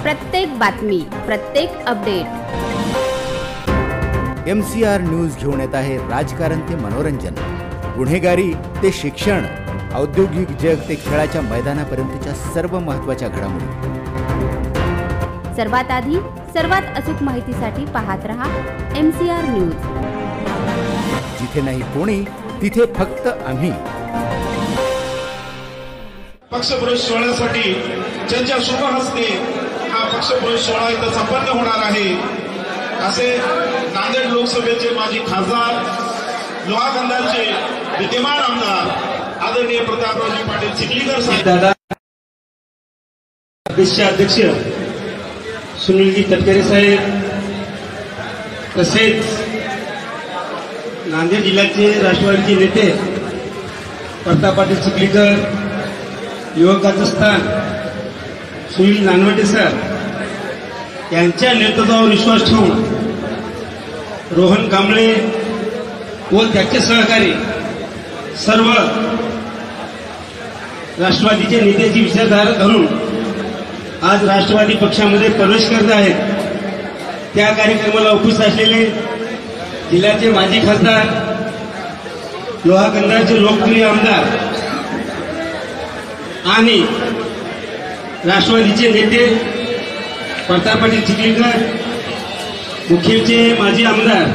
प्रत्येक बातमी, प्रत्येक अपडेट MCR न्यूज घेऊन येत आहे राजकारण ते मनोरंजन, गुन्हेगारी ते शिक्षण, औद्योगिक जग ते खेळाच्या मैदानापर्यंतच्या सर्व महत्त्वाच्या घडामोडी। सर्वात आधी सर्वात अचूक माहितीसाठी पाहत रहा MCR न्यूज। जिथे नाही कोणी तिथे फक्त आम्ही। पक्षप्रवेश सोहळ्यासाठी ज्यांच्या शुभ हस्ते हा पक्षप्रवेश सोहळा इथं संपन्न होणार आहे असे नांदेड लोकसभेचे माजी खासदार, लोहा कंधारचे विद्यमान आमदार आदरणीय प्रतापरावजी पाटील चिखलीकर साहेब, दादा प्रदेशचे अध्यक्ष सुनीलजी तटकरे साहेब, तसेच नांदेड जिल्ह्याचे राष्ट्रवादीचे नेते प्रताप पाटील चिखलीकर, युवकाचं स्थान सुनील नानवटे सर यांच्या नेतृत्वावर विश्वास ठेवून रोहन कांबळे व त्याचे सहकारी सर्व राष्ट्रवादीचे नेत्याची विचारधारा धरून आज राष्ट्रवादी पक्षामध्ये प्रवेश करत आहेत। त्या कार्यक्रमाला उपस्थित असलेले जिल्ह्याचे माजी खासदार, लोहा कंधारचे लोकप्रिय आमदार आणि राष्ट्रवादीचे नेते प्रताप पाटील चिखलीकर, मुखेडचे माजी आमदार,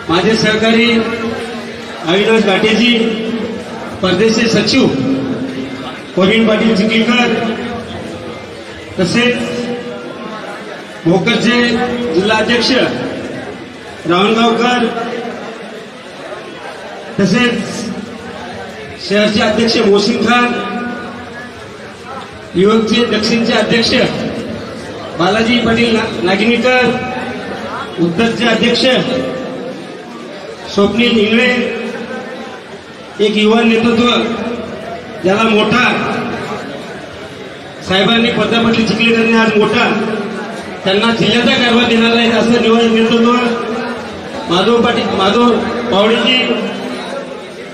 माझे सहकारी अविनाश घाटेजी, परदेशी सचिव प्रवीण पाटील चिखलीकर, तसेच भोकरचे जिल्हाध्यक्ष रावणगावकर, तसेच शहरचे अध्यक्ष मोहसिन खान, युवकचे दक्षिणचे अध्यक्ष बालाजी पाटील नागिनीकर, उत्तरचे अध्यक्ष स्वप्नील इंगळे, एक युवा नेतृत्व ज्याला मोठा साहेबांनी प्रताप पाटील चिखलीकरांनी आज मोठा त्यांना जिल्ह्याचा कारभार देणार आहे असं निवडून नेतृत्व माधव पावडेजी,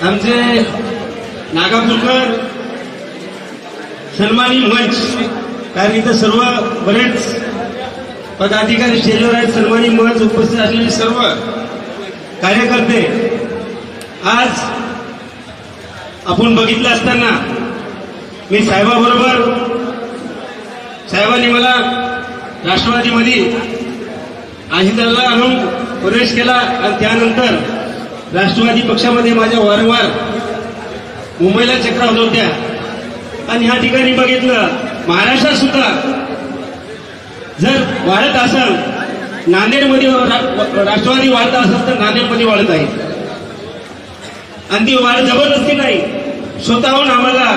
आमचे नागापूरकर, सन्मानी मंच, कारण इथं सर्व बरेच पदाधिकारी स्टेजवर आहेत, सन्मानी मंच उपस्थित असलेले सर्व कार्यकर्ते, आज आपण बघितलं असताना मी साहेबांनी मला राष्ट्रवादीमध्ये आहिदाला आणून प्रवेश केला आणि त्यानंतर राष्ट्रवादी पक्षामध्ये माझ्या वारंवार मुंबईला चक्रा होत होत्या आणि ह्या ठिकाणी बघितलं महाराष्ट्रात सुद्धा जर वाढत असेल, नांदेडमध्ये राष्ट्रवादी वाढत असेल तर नांदेडमध्ये वाढत आहे आणि ती वाढ जबरदस्ती नाही, स्वतःहून आम्हाला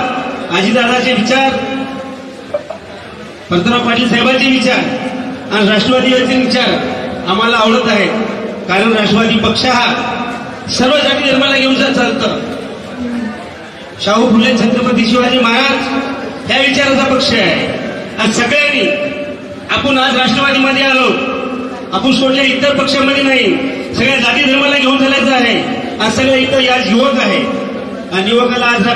आजीदादाचे विचार, प्रताप पाटील साहेबांचे विचार आणि राष्ट्रवादीचे विचार आम्हाला आवडत आहे। कारण राष्ट्रवादी पक्ष हा सर्व जाती धर्माला घेऊन चालतं। शाहू फुले छत्रपती शिवाजी महाराज या विचाराचा पक्ष आहे आणि सगळ्यांनी आपण आज राष्ट्रवादीमध्ये आलो, आपण सोडल्या इतर पक्षामध्ये नाही, सगळ्या जाती धर्माला घेऊन चालायचं आहे आणि सगळे इथं आज युवक आहे आणि युवकाला आज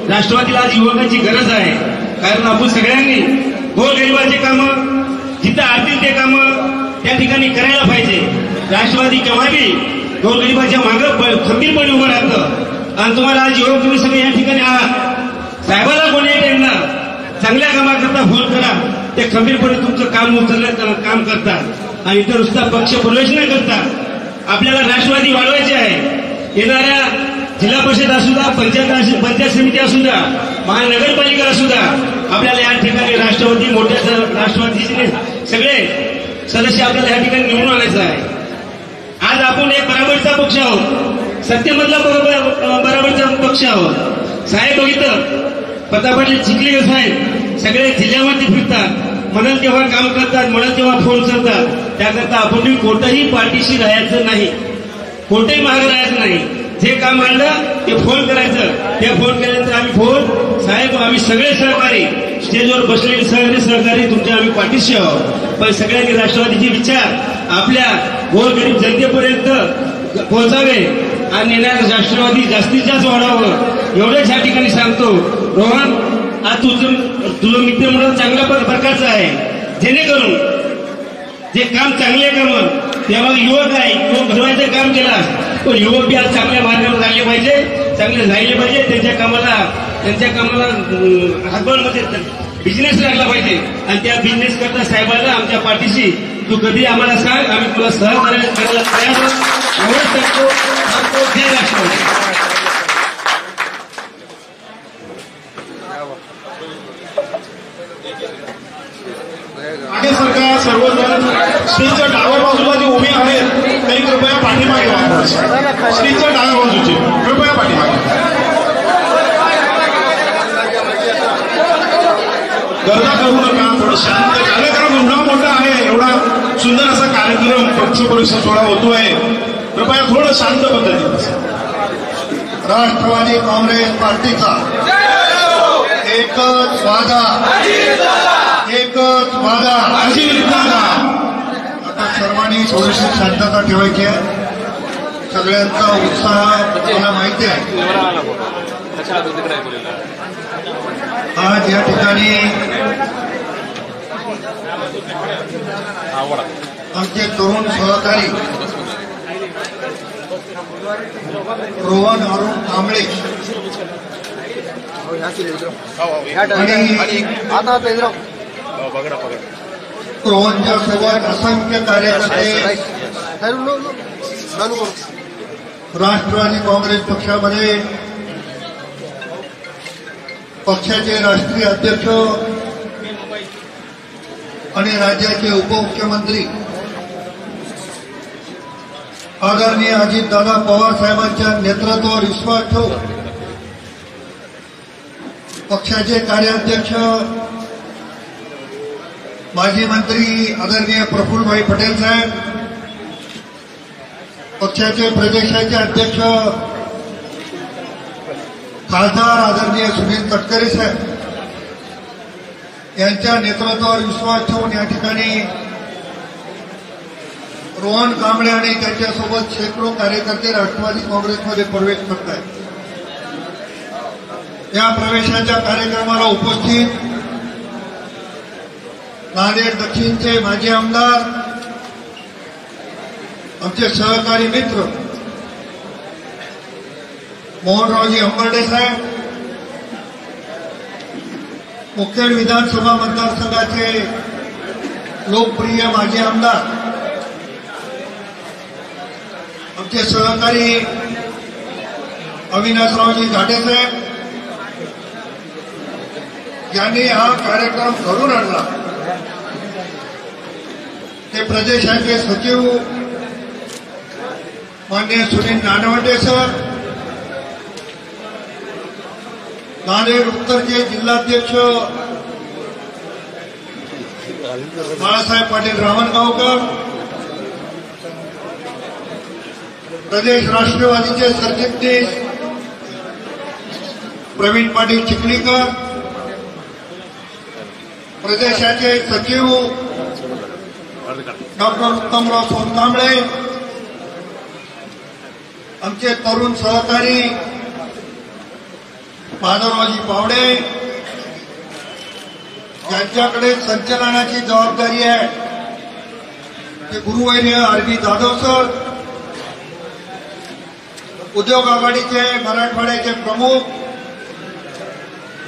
राष्ट्रवादीला आज युवकांची गरज आहे। कारण आपण सगळ्यांनी गोरगरिबाचे कामं जिथं आतील ते कामं त्या ठिकाणी करायला पाहिजे। राष्ट्रवादी केव्हाही गोरगरिबाच्या मागे खंबीरपणे उभं राहतं आणि तुम्हाला आज युवक तुम्ही सगळे या ठिकाणी आहात, साहेबाला कोणी टाइमला चांगल्या कामाकरता फोन करा, ते खंबीरपणे तुमचं काम उचलण्याचं काम करतात आणि इतर नुसता पक्ष प्रवेश न करता आपल्याला राष्ट्रवादी वाढवायचे आहे। येणाऱ्या जिल्हा परिषद असू द्या, पंचायत समिती असू द्या, महानगरपालिका असू द्या, आपल्याला या ठिकाणी राष्ट्रवादी मोठ्या राष्ट्रवादीचे सगळे सदस्य आपल्याला या ठिकाणी निवडून आणायचं आहे। आज आपण एक बराबरचा पक्ष आहोत, सत्तेमधला बराबरचा पक्ष आहोत। साहेब बघितलं प्रताप पाटील चिखलीकर साहेब सगळे जिल्ह्यामध्ये फिरतात, म्हणाल तेव्हा काम करतात, म्हणाल तेव्हा फोन करतात, त्याकरता आपण कोणत्याही पार्टीशी राहायचं नाही, कोणत्याही मागे राहायचं नाही। जे काम आणलं ते फोन करायचं, ते फोन केल्यानंतर आम्ही फोन साहेब आम्ही सगळे सहकारी स्टेजवर बसलेले सहकारी तुमच्या आम्ही पाठीशी आहोत। पण सगळ्यांनी राष्ट्रवादीचे विचार आपल्या गोरगरीब जनतेपर्यंत पोहोचावे आणि येणाऱ्या राष्ट्रवादी जास्तीत जास्त वाढावं एवढंच या ठिकाणी सांगतो। रोहन आज तुझं मित्र म्हणून चांगल्या प्रकारचं आहे, जेणेकरून जे काम चांगले काम तेव्हा युवक आहे, युवक घडवायचं काम केलं, पण युवक बी आज चांगल्या मार्गावर झाले पाहिजे, चांगले झाले पाहिजे. त्यांच्या कामाला हातभार मध्ये बिझनेस लागला पाहिजे. आणि त्या बिझनेस करता साहेबांना आमच्या पाठीशी तू कधी आम्हाला सांग, आम्ही तुला सहकार्य करायला तयार आहोत. करतो जय राष्ट्रवादी. मागे सरकार सर्वजण स्त्रीच्या डाव्या बाजूला जे उभे आहेत त्यांनी कृपया पाठीमागे व्हा. स्त्रीच्या डाव्या बाजूचे कृपया पाठीमागे. गर्दा करू नका, थोडं शांत. कार्यक्रम एवढा मोठा आहे, एवढा सुंदर असा कार्यक्रम पक्षपरिषद सोहळा होतोय. कृपया थोडं शांत पद्धतीने. राष्ट्रवादी काँग्रेस पार्टीचा एकच वादा, एकच वादा. आता सर्वांनी थोडीशी शांतता ठेवायची आहे. सगळ्यांचा उत्साह मला माहिती आहे. आज या ठिकाणी आमचे तरुण सहकारी रोहन अरुण कांबळे रोहनच्या सोबत असंख्य कार्यकर्ते राष्ट्रवादी काँग्रेस पक्षामध्ये पक्षाचे राष्ट्रीय अध्यक्ष आणि राज्याचे उपमुख्यमंत्री आदरणीय अजितदादा पवार साहेबांच्या नेतृत्वावर विश्वास ठेवून पक्षाचे कार्याध्यक्ष माजी मंत्री आदरणीय प्रफुल्लभाई पटेल साहेब, पक्षाचे प्रदेशाचे अध्यक्ष खासदार आदरणीय सुनील तटकरे साहेब यांच्या नेतृत्वावर विश्वास ठेवून या ठिकाणी रोहन कांबळे आणि त्यांच्यासोबत शेकडो कार्यकर्ते राष्ट्रवादी काँग्रेसमध्ये प्रवेश करत आहेत. या प्रवेशाच्या कार्यक्रमाला उपस्थित नांदेड दक्षिणचे माजी आमदार, आमचे सहकारी मित्र मोहनरावजी अंबर्डे साहेब, मुखेड विधानसभा मतदारसंघाचे लोकप्रिय माजी आमदार, आमचे सहकारी अविनाशरावजी घाटे साहेब यांनी हा कार्यक्रम घडून आणला. ते प्रदेशाचे सचिव माननीय सुनील नानवटे सर, नांदेड उत्तरचे जिल्हाध्यक्ष बाळासाहेब पाटील रावणगावकर, प्रदेश राष्ट्रवादीचे सरचिटणीस प्रवीण पाटील चिखलीकर, प्रदेशाचे सचिव डॉक्टर उत्तमराव सोनकांबळे, आमचे तरुण सहकारी माधवरावजी पावडे यांच्याकडे संचलनाची जबाबदारी आहे ते गुरुवर्य आरबी जाधव सर, उद्योग आघाडीचे मराठवाड्याचे प्रमुख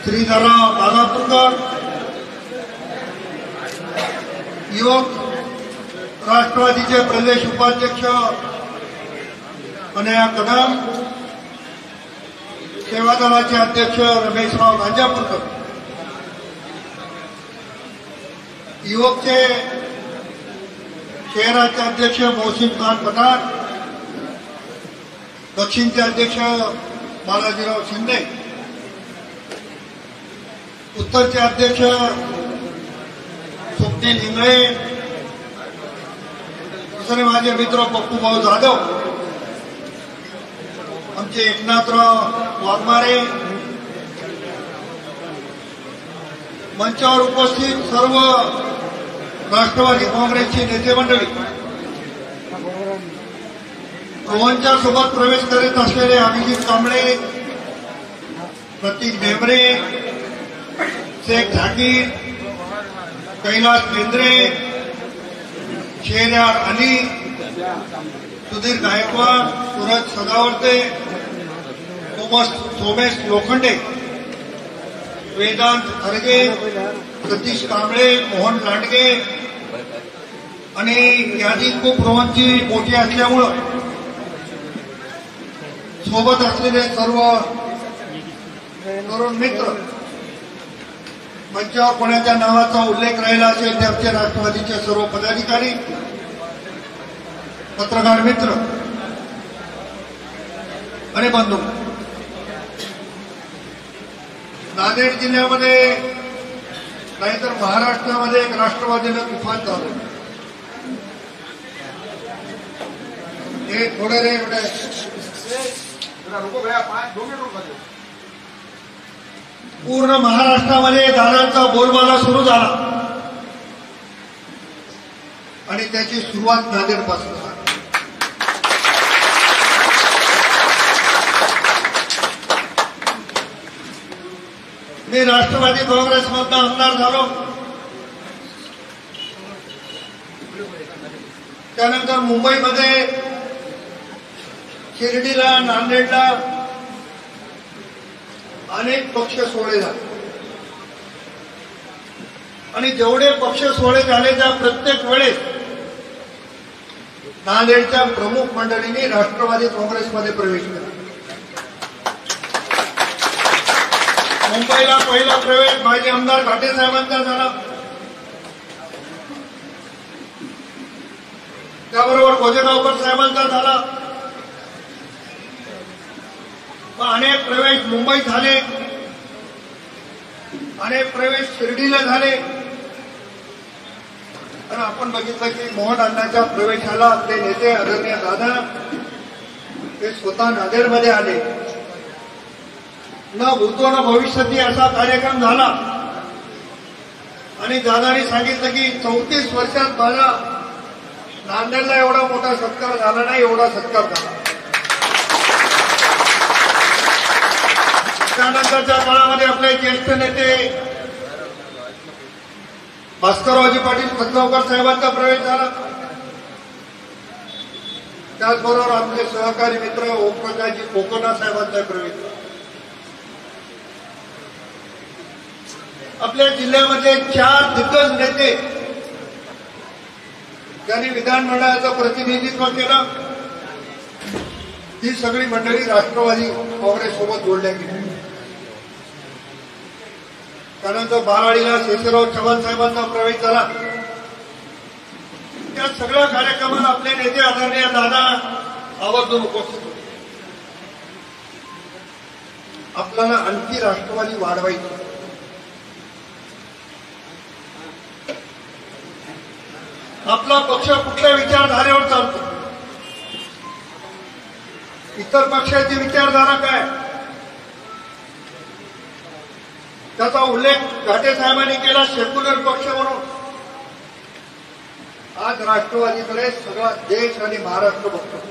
श्रीधरराव दादापूरकर, युवक राष्ट्रवादीचे प्रदेश उपाध्यक्ष अनया कदम, सेवा दलाचे अध्यक्ष रमेशराव गांजापूरकर, युवकचे शहराचे अध्यक्ष मोहसिन खान पठाण, दक्षिणचे अध्यक्ष बालाजीराव शिंदे, उत्तरचे अध्यक्ष स्वप्नील इंगळे, दुसरे माझे मित्र पप्पूभाऊ जाधव, आमचे एकनाथराव वाघमारे, मंचावर उपस्थित सर्व राष्ट्रवादी काँग्रेसची नेते मंडळी, रोहनच्या सोबत प्रवेश करीत असलेले अभिजित कांबळे, प्रतीक ढेबरे, शेख झाकीर, कैलास केंद्रे, शेहऱ्यार अली, सुधीर गायकवाड, सूरज सदावर्ते, सोमेश लोखंडे, वेदांत खरगे, सतीश कांबळे, मोहन लांडगे आणि यादी खूप रोमांची मोठी असल्यामुळं सोबत असलेले सर्व तरुण मित्र, मंचावर कोणाच्या नावाचा उल्लेख राहिला असेल ते आमचे राष्ट्रवादीचे सर्व पदाधिकारी, पत्रकार मित्र आणि बंधू, नांदेड जिल्ह्यामध्ये नाहीतर महाराष्ट्रामध्ये एक राष्ट्रवादीनं तुफान चालू. हे थोडे रे पूर्ण महाराष्ट्रामध्ये दादांचा बोलबाला सुरू झाला आणि त्याची सुरुवात नांदेडपासून झाली. मी राष्ट्रवादी काँग्रेसमधला आमदार झालो. त्यानंतर मुंबईमध्ये शिर्डीला, नांदेडला अनेक पक्ष सोहळे झाले आणि जेवढे पक्ष सोहळे झाले त्या प्रत्येक वेळेस नांदेडच्या प्रमुख मंडळींनी राष्ट्रवादी काँग्रेसमध्ये प्रवेश केला. मुंबईला पहिला प्रवेश माजी आमदार घाटे साहेबांचा झाला. त्याबरोबर गोजेगावकर साहेबांचा झाला. अनेक प्रवेश मुंबईत झाले, अनेक प्रवेश शिर्डीला झाले आणि आपण बघितलं की मोहन अण्णांच्या प्रवेशाला आपले नेते आदरणीय दादा ते स्वतः नांदेडमध्ये आले. न भूतो न भविष्यती असा कार्यक्रम झाला आणि दादांनी सांगितलं की 34 वर्षात माझा नांदेडला एवढा मोठा सत्कार झाला नाही, एवढा सत्कार झाला. त्यानंतरच्या काळामध्ये आपले ज्येष्ठ नेते भास्कररावजी पाटील पतगावकर साहेबांचा प्रवेश झाला. त्याचबरोबर आपले सहकारी मित्र ओमप्रकाशजी कोकणा साहेबांचा प्रवेश झाला. आपल्या जिल्ह्यामध्ये 4 दिग्गज नेते ज्यांनी विधानमंडळाचं प्रतिनिधित्व केलं, ही सगळी मंडळी राष्ट्रवादी काँग्रेससोबत जोडल्या गेली. त्यानंतर बाराडीला शेषराव चव्हाण साहेबांचा प्रवेश झाला. त्या सगळ्या कार्यक्रमाला आपले नेते आदरणीय दादा आवर्जून उपस्थित होते. आपल्याला आणखी राष्ट्रवादी वाढवायची. आपला पक्ष कुठल्या विचारधारेवर चालतो, इतर पक्षाची विचारधारा काय, त्याचा उल्लेख घाटे साहेबांनी केला. सेक्युलर पक्ष म्हणून आज राष्ट्रवादीकडे सगळा देश आणि महाराष्ट्र बघतो.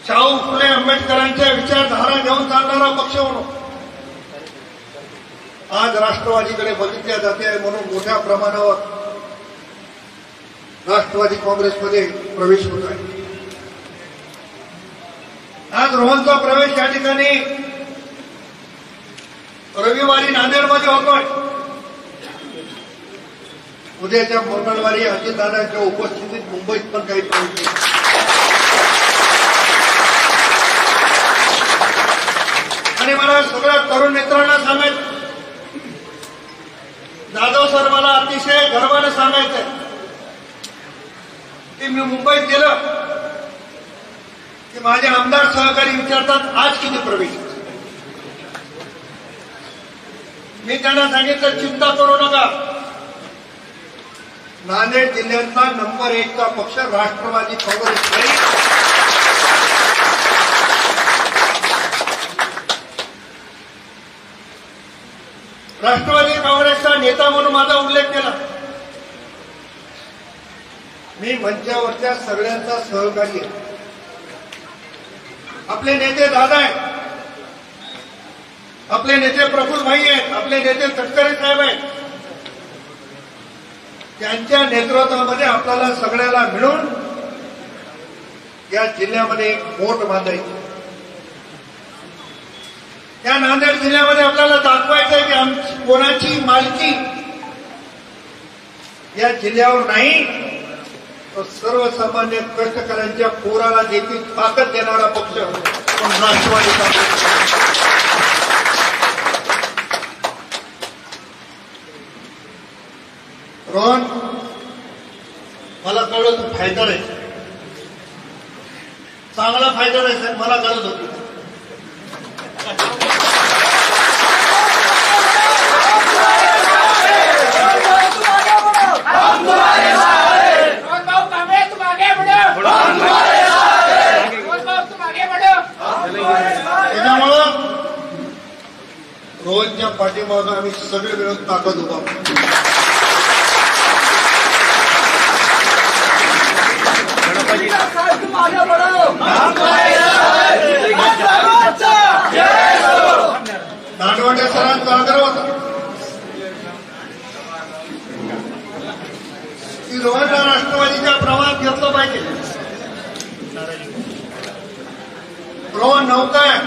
शाहू फुले आंबेडकरांच्या विचारधारा घेऊन चालणारा पक्ष म्हणून आज राष्ट्रवादीकडे बघितल्या जाते. म्हणून मोठ्या प्रमाणावर राष्ट्रवादी काँग्रेसमध्ये प्रवेश होत आहे. आज रोहनचा प्रवेश या ठिकाणी रविवारी नांदेडमध्ये होतोय. उद्याच्या मंगळवारी अजितदादांच्या उपस्थितीत मुंबईत पण काही प्रवेश. आणि मला सगळ्या तरुण मित्रांना सांगायचं, जाधव सर मला अतिशय गर्वाने सांगायचंय की मी मुंबईत गेलं की माझे आमदार सहकारी विचारतात आज किती प्रवेश. मी त्यांना सांगितलं चिंता करू नका, नांदेड जिल्ह्यातला नंबर 1 चा पक्ष राष्ट्रवादी काँग्रेस नाही. राष्ट्रवादी काँग्रेसचा नेता म्हणून माझा उल्लेख केला. मी मंचावरच्या सगळ्यांचा सहकारी आहे. आपले नेते दादा आहेत, आपले नेते प्रफुल्ल भाई आहेत, आपले नेते तटकरे साहेब आहेत. त्यांच्या नेतृत्वामध्ये आपल्याला सगळ्याला मिळून या जिल्ह्यामध्ये एक मोठ बांधायची. या नांदेड जिल्ह्यामध्ये आपल्याला दाखवायचं आहे की कोणाची मालकी या जिल्ह्यावर नाही, तर सर्वसामान्य कष्टकऱ्यांच्या पोराला देखील ताकद देणारा पक्ष राष्ट्रवादीचा. रोहन, मला कळलं तू फायटर आहे, चांगला फायटर आहे साहेब, मला कळत होती. त्याच्यामुळं रोहनच्या पाठीमागं आम्ही सगळे मिळून ताकद उभा. दांडवटे सरांचा आग्रह होता की रोहनला राष्ट्रवादीच्या प्रवाहात घेतलं पाहिजे. रोहन नौका आहे.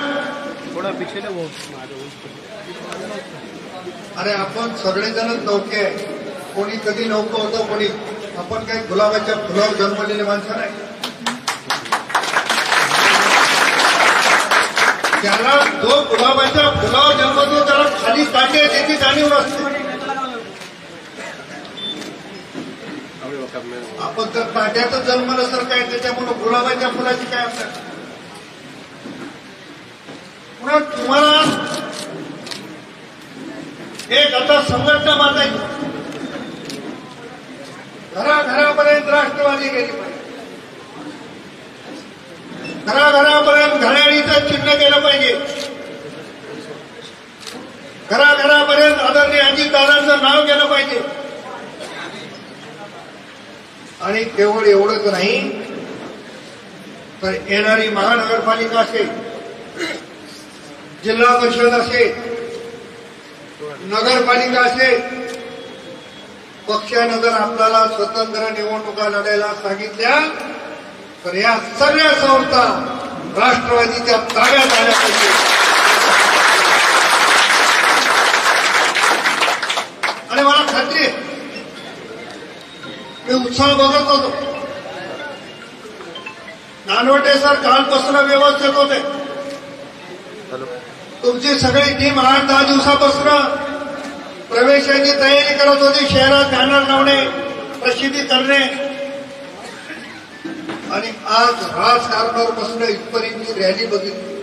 अरे आपण सगळेजणच नौके आहे. कोणी कधी नौकं होतं, कोणी. आपण काही गुलाबाच्या फुलावर जन्मलेले माणसं नाही. त्याला जो गुलाबाच्या फुलावर जन्मतो त्याला खाली काटे त्याची जाणीव नसते. आपण तर काट्याचं जन्मलं सर काय, त्याच्यामुळे गुलाबाच्या फुलाची काय असतात. पुन्हा तुम्हाला एक आता संघटना बांधायची. घराघरापर्यंत राष्ट्रवादी गेली पाहिजे. घराघरापर्यंत घड्याळीचं चिन्ह गेलं पाहिजे. घराघरापर्यंत आदरणीय अजितदादांचं नाव गेलं पाहिजे. आणि केवळ एवढंच नाही, तर येणारी महानगरपालिका असेल, जिल्हा परिषद असेल, नगरपालिका असेल, पक्षानं जर आपल्याला स्वतंत्र निवडणुका लढायला सांगितल्या तर या सगळ्या संस्था राष्ट्रवादीच्या ताब्यात आल्या पाहिजे. आणि मला खात्री आहे, मी उत्साह बघत होतो. नानवटे सर कालपासून व्यवस्थित होते. तुमची सगळी टीम 8-10 दिवसापासून प्रवेशाची तयारी करत होती. शहरात बॅनर लावणे, प्रसिद्धी करणे. आणि आज राजकारणापासून इथपर्यंत रॅली बघितली.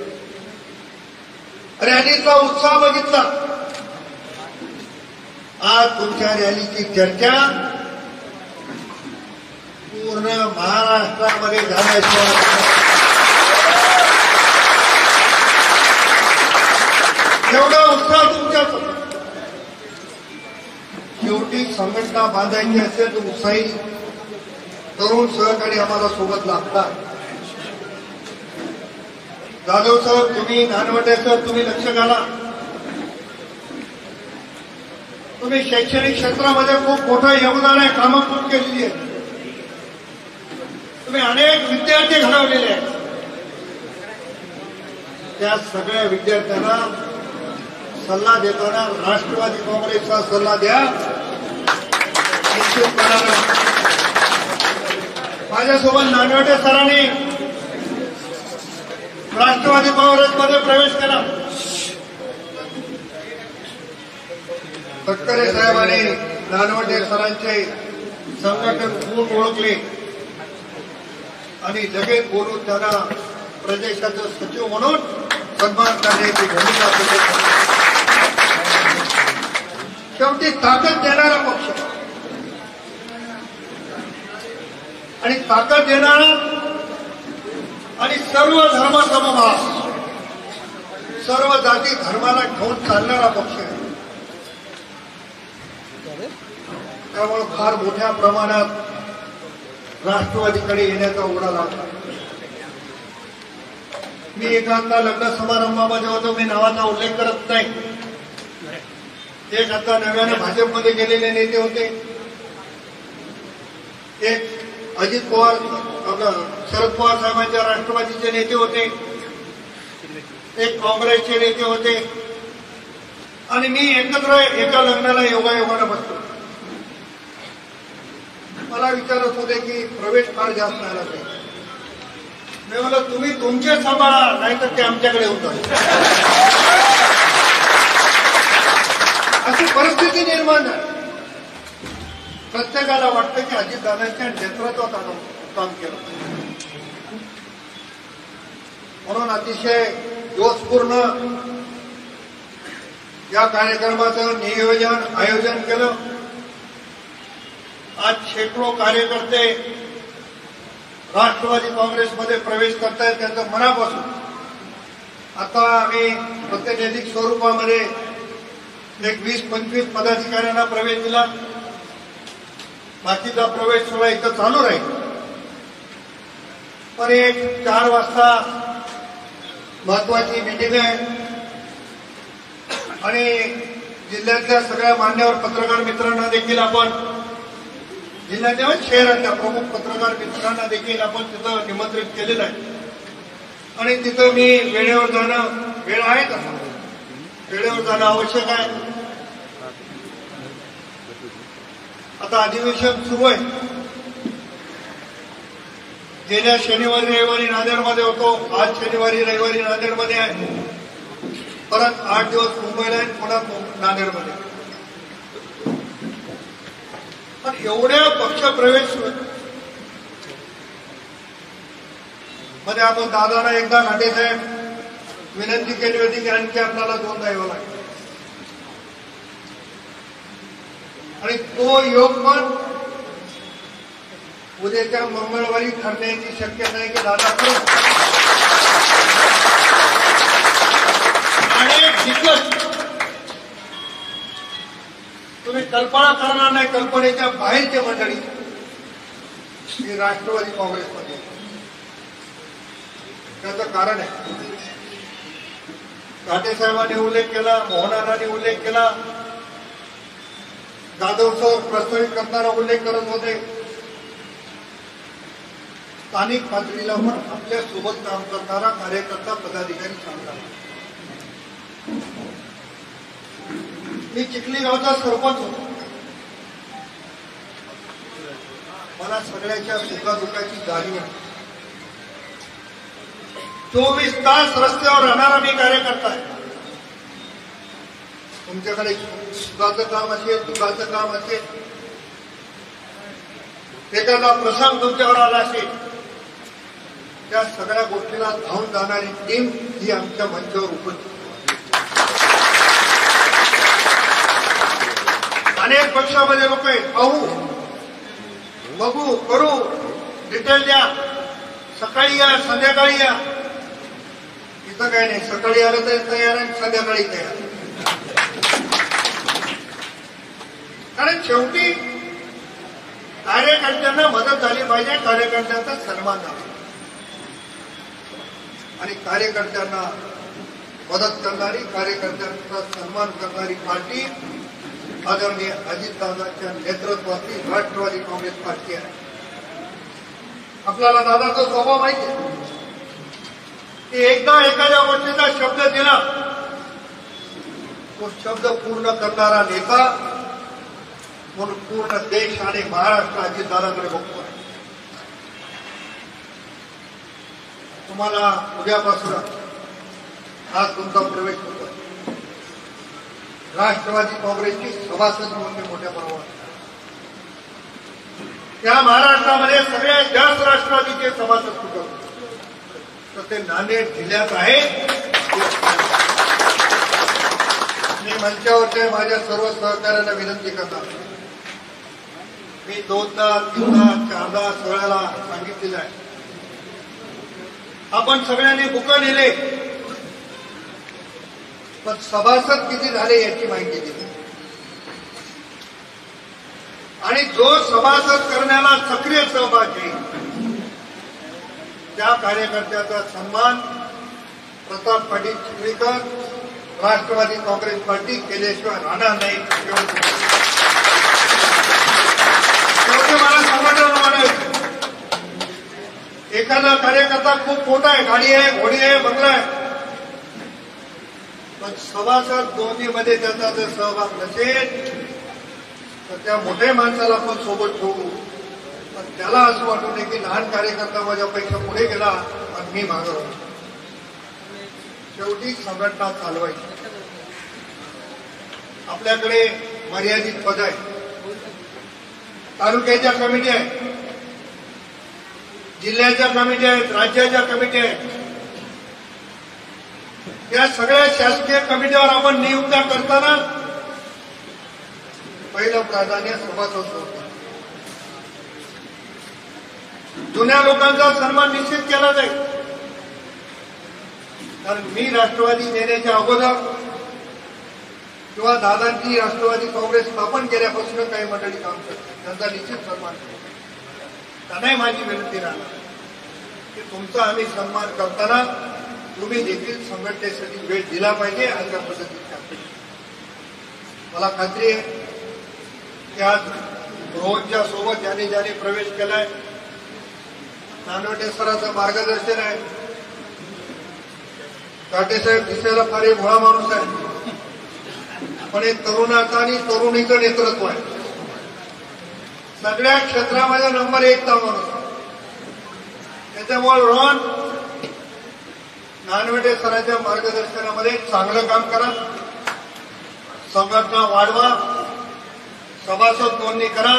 रॅलीचा उत्साह बघितला. आज तुमच्या रॅलीची चर्चा पूर्ण महाराष्ट्रामध्ये झाल्याशिवाय एवढा उत्साह तुमच्यात. शेवटी संघटना बांधायची असेल तर उत्साही तरुण सहकारी आम्हाला सोबत लागतात. जाधव सर, तुम्ही, नानवटे सर, तुम्ही लक्ष घाला. तुम्ही शैक्षणिक क्षेत्रामध्ये खूप मोठं योगदान आहे, कामं खूप केलेली आहे. तुम्ही अनेक विद्यार्थी घडवलेले आहेत. त्या सगळ्या विद्यार्थ्यांना सल्ला देताना राष्ट्रवादी काँग्रेसचा सल्ला द्या. निश्चितपणानं माझ्यासोबत नानवटे सरांनी राष्ट्रवादी काँग्रेसमध्ये प्रवेश केला. तटकरे साहेबांनी नानवटे सरांचे संघटन खूप ओळखले आणि लगेच बोलून त्यांना प्रदेशाचं सचिव म्हणून सन्मान करण्याची भूमिका केली. शेवटी ताकद देणारा पक्ष आणि ताकद देणारा आणि सर्व धर्मसमभाव, सर्व जाती धर्माला घेऊन चालणारा पक्ष आहे. त्यामुळे फार मोठ्या प्रमाणात राष्ट्रवादीकडे येण्याचा ओढा लागला. मी एका आता लग्न समारंभामध्ये होतो, मी नावाचा उल्लेख करत नाही. एक आता नव्याने भाजपमध्ये गेलेले नेते होते, एक अजित पवार शरद पवार साहेबांच्या राष्ट्रवादीचे नेते होते, एक काँग्रेसचे नेते होते, आणि मी एकत्र एका लग्नाला योगायोगानं बसतो. मला विचारत होते की प्रवेश फार जास्त झाला पाहिजे. मी म्हणलं तुम्ही तुमचे सांभाळा, नाहीतर ते आमच्याकडे होतात. अशी परिस्थिती निर्माण झाली. प्रत्येकाला वाटतं की अजितदादांच्या नेतृत्वात काम केलं, म्हणून अतिशय जोशपूर्ण या कार्यक्रमाचं आयोजन केलं. आज शेकडो कार्यकर्ते राष्ट्रवादी काँग्रेसमध्ये प्रवेश करतायत, त्यांचं मनापासून. आता आम्ही प्रतिनिधिक स्वरूपामध्ये एक 20-25 पदाधिकाऱ्यांना प्रवेश दिला. बाकीचा प्रवेश सोहळा इथं चालू राहील. पण एक 4 वाजता महत्वाची मीटिंग आहे आणि जिल्ह्यातल्या सगळ्या मान्यवर पत्रकार मित्रांना देखील आपण, जिल्ह्याच्या शहरातल्या प्रमुख पत्रकार मित्रांना देखील आपण तिथं निमंत्रित केलेलं आहे. आणि तिथं मी वेळेवर जाणं, वेळ आहे का, वेळेवर जाणं आवश्यक आहे. आता अधिवेशन सुरू आहे. गेल्या शनिवारी रविवारी नांदेडमध्ये होतो, आज शनिवारी रविवारी नांदेडमध्ये आहे, परत 8 दिवस मुंबईला आहे, पुन्हा नांदेडमध्ये. पण एवढ्या पक्षप्रवेश मध्ये आपण दादाला एकदा घाटे साहेब विनंती केली होती की आणखी आपल्याला 2दा यावं लागेल. आणि तो योग पण उद्याच्या मंगळवारी ठरण्याची शक्यता आहे की दादा करू. अनेक दिग्गज तुम्ही कल्पना करणार नाही, कल्पनेच्या बाहेरच्या मंडळी ही राष्ट्रवादी काँग्रेसमध्ये. त्याचं कारण आहे, घाटे साहेबांनी उल्लेख केला, मोहनारांनी उल्लेख केला, जाधव सर प्रस्तावित करताना उल्लेख करत होते. स्थानिक पातळीला पण आपल्या सोबत काम करणारा कार्यकर्ता पदाधिकारी चांगला. मी चिखली गावचा सरपंच होतो. मला सगळ्याच्या सुखादुखाची जाणीव आहे. 24 तास रस्त्यावर राहणारा मी कार्यकर्ता आहे. तुमच्याकडे सुखाचं काम असेल, दुःखाचं काम असेल, एखादा प्रसंग तुमच्यावर आला असेल, त्या सगळ्या गोष्टीला धावून जाणारी टीम ही आमच्या मंचावर उपस्थित. अनेक पक्षामध्ये लोक आहेत, पाहू, बघू, करू, डिटेल द्या, सकाळी या, संध्याकाळी या. इथं काही नाही, सकाळी आलं तर तयार आहे, संध्याकाळी तयार. कारण शेवटी कार्यकर्त्यांना मदत झाली पाहिजे, कार्यकर्त्यांचा सन्मान झाला. आणि कार्यकर्त्यांना मदत करणारी, कार्यकर्त्यांचा सन्मान करणारी पार्टी आदरणीय अजितदादांच्या नेतृत्वातली राष्ट्रवादी काँग्रेस पार्टी आहे. आपल्याला दादाचा स्वभाव माहिती आहे की एकदा एखाद्या गोष्टीचा शब्द दिला, तो शब्द पूर्ण करणारा नेता म्हणून पूर्ण देश आणि महाराष्ट्र अजितदादांकडे बघतो आहे. तुम्हाला उद्यापासून आज तुमचा प्रवेश होतो. राष्ट्रवादी काँग्रेसची सभासद म्हणून मोठ्या प्रमाणात त्या महाराष्ट्रामध्ये सगळ्यात जास्त राष्ट्रवादीचे सभासद कुठं तर ते नांदेड जिल्ह्यात आहे. मी मंचावरच्या माझ्या सर्व सहकार्यांना विनंती करणार, मी 2दा 3दा 4दा सगळ्याला सांगितलेलं आहे, आपण सगळ्यांनी बुकं नेले, पण सभासद किती झाले याची माहिती दिली. आणि जो सभासद करण्याला सक्रिय सहभाग घेईल त्या कार्यकर्त्याचा सन्मान प्रताप पाटील चिखलीकर राष्ट्रवादी काँग्रेस पार्टी केल्याशिवाय राहणार नाही. शेवटी मला संघटना म्हणायचं, एखादा कार्यकर्ता खूप मोठा आहे, गाडी आहे, घोडी आहे, बंगला आहे, पण सभासद दोन्हीमध्ये त्याचा जर सहभाग नसेल तर त्या मोठ्या माणसाला आपण सोबत ठेवू, पण त्याला असं वाटू नये की लहान कार्यकर्ता माझ्यापेक्षा पुढे गेला आणि मी मागं राहिलो. शेवटी संघटना चालवायची. आपल्याकडे मर्यादित पद आहे, तालुक्याच्या कमिटी आहेत, जिल्ह्याच्या कमिटी आहेत, राज्याच्या कमिटी आहेत. या सगळ्या शासकीय कमिटीवर आपण नियुक्त्या करताना पहिलं प्राधान्य सभासद होतं. जुन्या लोकांचा सन्मान निश्चित केला जाईल. कारण मी राष्ट्रवादी नेण्याच्या अगोदर किंवा दादांची राष्ट्रवादी काँग्रेस स्थापन केल्यापासून काही मंडळी काम करतात, त्यांचा निश्चित सन्मान करतो. त्यांनाही माझी विनंती राहणार की तुमचा आम्ही सन्मान करताना तुम्ही देखील संघटनेसाठी वेळ दिला पाहिजे. अशा पद्धतीने मला खात्री आहे की आज रोहनच्या सोबत ज्याने प्रवेश केलाय, नानवटे सरांचं मार्गदर्शन आहे. काटेसाहेब दिसायला फार एक भोळा माणूस आहे, पण एक तरुणाचं आणि तरुणीचं नेतृत्व आहे. सगळ्या क्षेत्रामध्ये नंबर 1 चा माणूस आहे. त्याच्यामुळे रोहन नानवटे सरांच्या मार्गदर्शनामध्ये चांगलं काम करा, संघटना वाढवा, सभासद नोंदणी करा,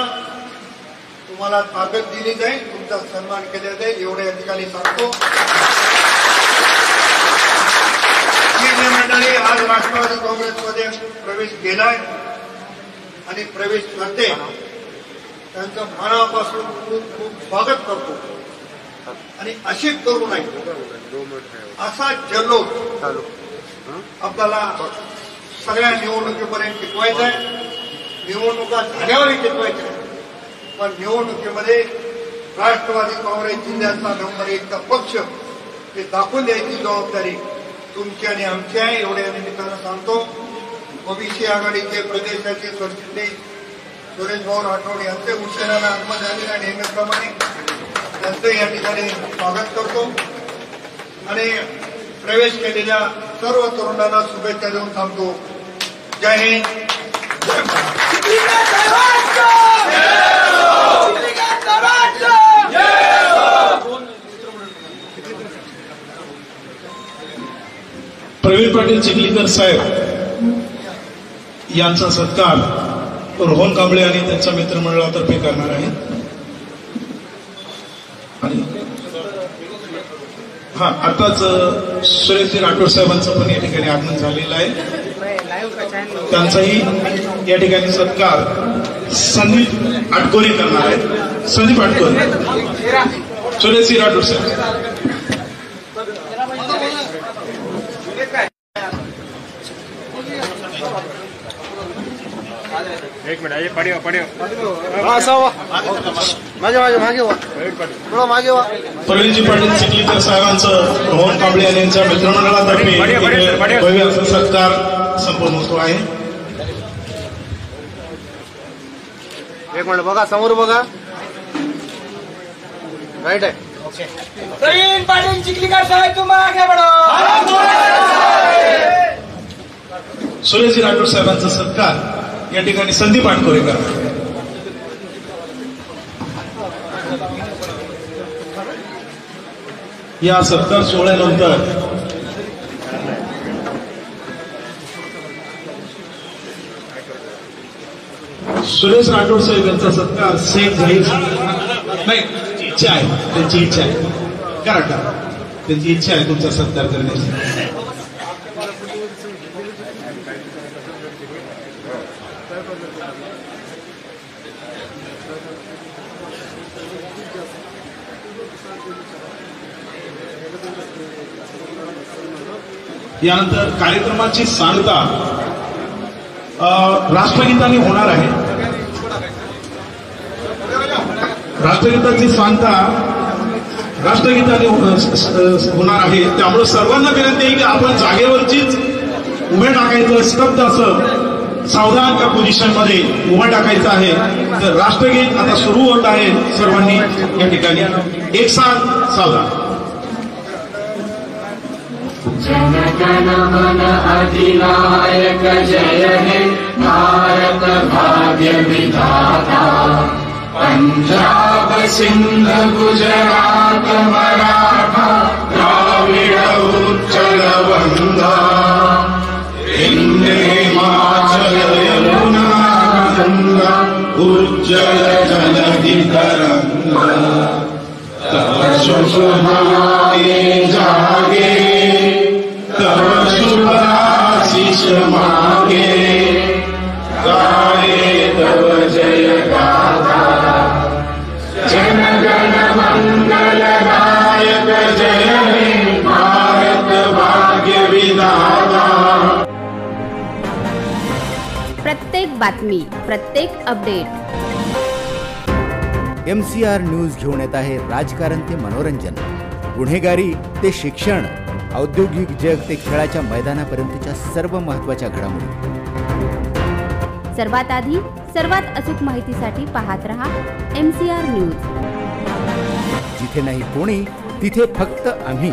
तुम्हाला ताकद दिली जाईल, तुमचा सन्मान केला जाईल, एवढे या ठिकाणी सांगतो. जी मंडळी आज राष्ट्रवादी काँग्रेसमध्ये प्रवेश केलाय आणि प्रवेश करते त्यांचं मनापासून खूप खूप स्वागत करतो. आणि अशी करू नये, असा जल्लोष आपल्याला सगळ्या निवडणुकीपर्यंत टिकवायचा आहे. निवडणुका झाल्यावरही टिकवायच्या आहे, पण निवडणुकीमध्ये राष्ट्रवादी काँग्रेस जिल्ह्याचा नंबर 1 चा पक्ष हे दाखवून द्यायची जबाबदारी तुमची आणि आमची आहे. एवढ्या निमित्तानं सांगतो. ओबीसी आघाडीचे प्रदेशाचे सरचिटणीस सुरेश भाऊ राठोड यांचे उशिरानं आत्महत्या झाली आणि नेहमीप्रमाणे त्यांचं या ठिकाणी स्वागत करतो आणि प्रवेश केलेल्या सर्व तरुणांना शुभेच्छा देऊन थांबतो. जय हिंद, जय प्रवीण पाटील चिखलीकर साहेब यांचा सत्कार रोहन कांबळे आणि त्यांच्या मित्रमंडळातर्फे करणार आहे. आणि आताच सुरेश राठोड साहेबांचं पण या ठिकाणी आगमन झालेलं आहे. त्यांचाही या ठिकाणी सत्कार संदीप आटकोरे करणार आहेत. संदीप आटकोरे, सुरेश राठोड साहेब. एक मिनिट, ये पडियो मागे मागे वा, थोडं मागे वा. प्रवीणजी पाटील चिखलीकर साहेबांचं रोहन कांबळे आणि यांच्या मित्रमंडळातर्फे भव्य असा सत्कार संपन्न होतो आहे. एक मिनिट बघा, समोर बघा, राईट आहे. प्रवीण पाटील चिखलीकर साहेब तुम आगे बढ़ो. सुरेश राठोड साहेबांचा सत्कार या ठिकाणी संदीप आटकोरे करणार. या सत्कार सोहळ्यानंतर सुरेश राठोड साहेब यांचा सत्कार शेख झाहीर नाही, इच्छा आहे, त्यांची इच्छा आहे, करा, त्यांची इच्छा आहे तुमचा सत्कार करण्याची. यानंतर कार्यक्रमाची सांगता राष्ट्रगीताने होणार आहे. राष्ट्रगीताची सांगता राष्ट्रगीताने होणार आहे. त्यामुळे सर्वांना विनंती आहे की आपण जागेवरचीच उभे टाकायचं, स्तब्ध असं सावधान त्या पोझिशन मध्ये उभं टाकायचं आहे. तर राष्ट्रगीत आता सुरू होत आहे. सर्वांनी या ठिकाणी एक साथ सावधान. जनगण मन अधिनायक जय हे भारत भाग्य विधाता. पंजाब सिंध गुजरात मराठा द्राविड उत्कल वंगा. हिंद हिमाचल यमुना गंगा उज्जल जलधि तरंगा. तव शुभ भागे जागे तव शुभ आशीष मागे. गाये तव जय गाथा जनगण मंगलदायक जय हे भारत भाग्य विधाता. प्रत्येक बातमी, प्रत्येक अपडेट MCR न्यूज घेऊन येत आहे राजकारण ते मनोरंजन, गुन्हेगारी ते शिक्षण, औद्योगिक जग ते खेळाच्या मैदानापर्यंतच्या सर्व महत्त्वाच्या घडामोडी. सर्वात आधी सर्वात अचूक माहितीसाठी पाहत रहा MCR न्यूज. जिथे नाही कोणी तिथे फक्त आम्ही.